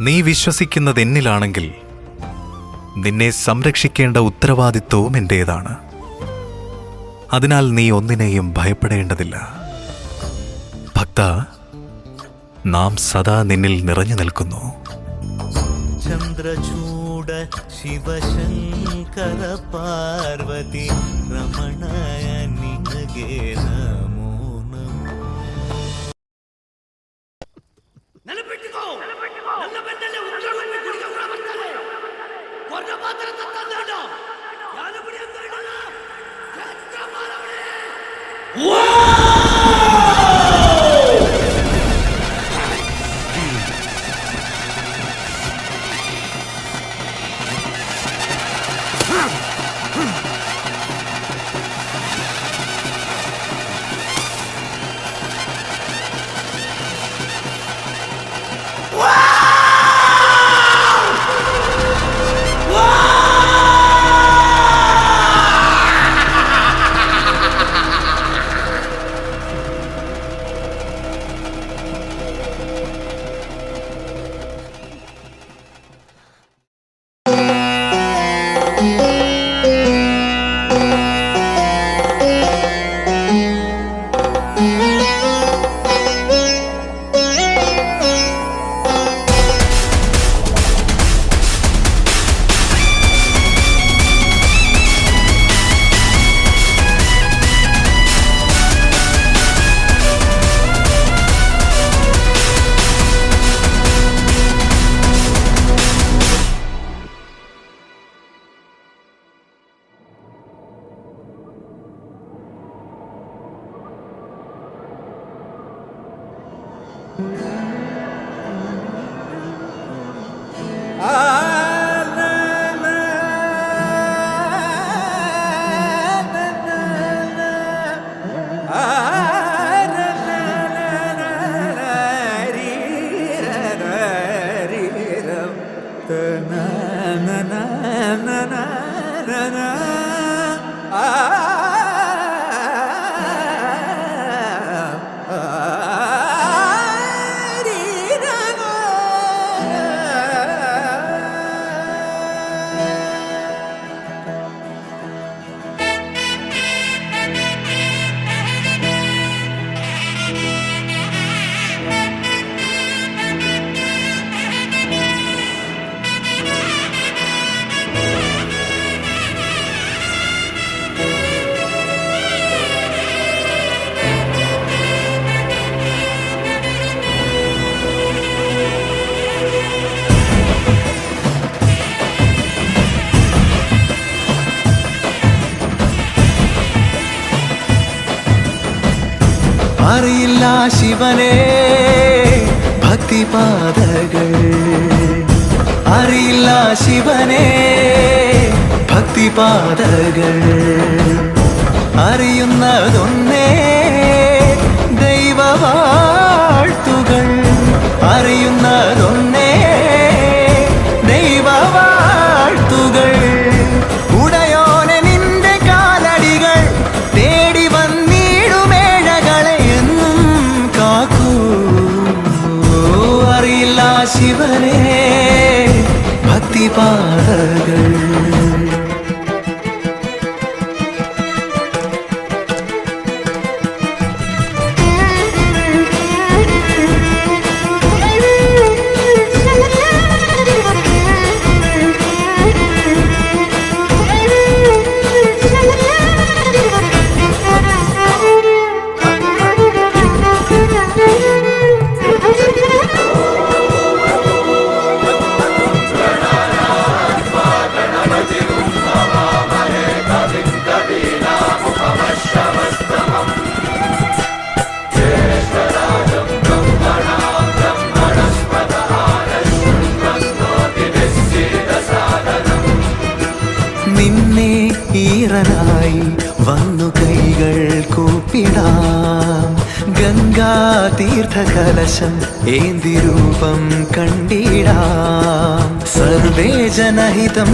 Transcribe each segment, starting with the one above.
നീ വിശ്വസിക്കുന്നത് എന്നിലാണെങ്കിൽ നിന്നെ സംരക്ഷിക്കേണ്ട ഉത്തരവാദിത്വവും എന്റേതാണ്. അതിനാൽ നീ ഒന്നിനെയും ഭയപ്പെടേണ്ടതില്ല. ഭക്ത, നാം സദാ നിന്നിൽ നിറഞ്ഞു നിൽക്കുന്നു. ചന്ദ്രചൂഡ ശിവശങ്കര പാർവതി രമണയ നിനഗേ നമോ നമോ. ನೆನಪಿಟ್ಟುಕೋ, ನನ್ನ ಬೆನ್ನಲ್ಲೇ ಉತ್ತರವನ್ನು ಕುಡಿಯುವ ಬರ್ತಾರೆ. ಕೊರ್ರ ಮಾತ್ರ ತತ್ತಂದಾಡ ಯಾರು ಬಿಡಿಯಂತಾಡಲ್ಲ. ಛತ್ರ ಮಾರವೇ. അറിയില്ല ശിവനെ ഭക്തിപാതകൾ, അറിയില്ല ശിവനെ ഭക്തിപാതകൾ. അറിയുന്നതൊന്നേ ദൈവവാഴ്ത്തുകൾ, അറിയുന്നതൊന്നേ ദൈവവാഴ്ത്തുകൾ. ഉടയോനെ നിന്റെ കാലടികൾ തേടി വന്നിടുമേഴകളെ എന്നും കാക്കൂ. അറിയില്ല ശിവനെ ഭക്തിപാതകൾ. നിന്നെ ഈറനായി വന്നു കൈകൾ കൂപ്പിടാം. ഗംഗാതീർത്ഥകലശം ഏന്തി രൂപം കണ്ടിടാം. സർവേ ജനഹിതം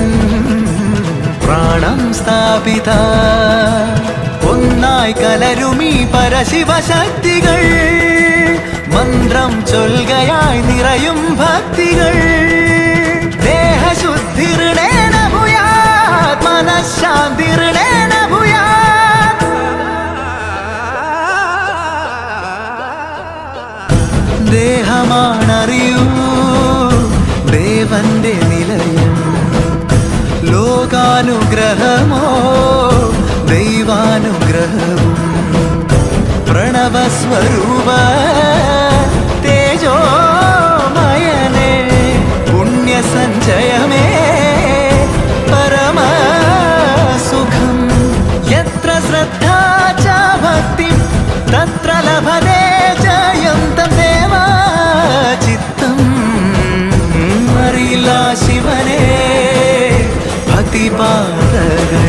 പ്രാണം സ്ഥാപിത ഒന്നായി കലരുമീ പരശിവശക്തികൾ. മന്ത്രം ചൊൽകയായി നിറയും ഭക്തികൾ. ശാന്തിർണേന ഭൂയാത്. ദേഹമാണറിയൂ ദേവന്റെ നിലയം, ലോകാനുഗ്രഹമോ ദൈവാനുഗ്രഹവും. പ്രണവസ്വരൂപ തേജോമയനേ പുണ്യസഞ്ചയമേ പരമസുഖം. യത്ര ശ്രദ്ധാ ച ഭക്തി തത്ര ലഭതേ ജയം തം ദേവാ ചിത്തം. അറിയില്ല ശിവനേ ഭക്തിപാതകൾ.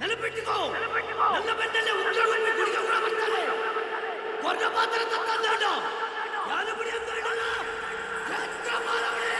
ನೆನಪಿಟ್ಟುಕೋ, ನನ್ನ ಬೆನ್ನಲ್ಲೇ ಉತ್ತರ ನುಂಗಿ ಕುಡಿಯೋ ಗುಣ ಬರ್ತಾನೆ. ಕೊರ್ರ ಪಾತ್ರ ತತ್ತಂದೇನೋ, ಯಾರು ಬಿಡಿ ಅಂತ ಹೇಳಲ್ಲ. ಛತ್ರ ಮಾರವನೇ.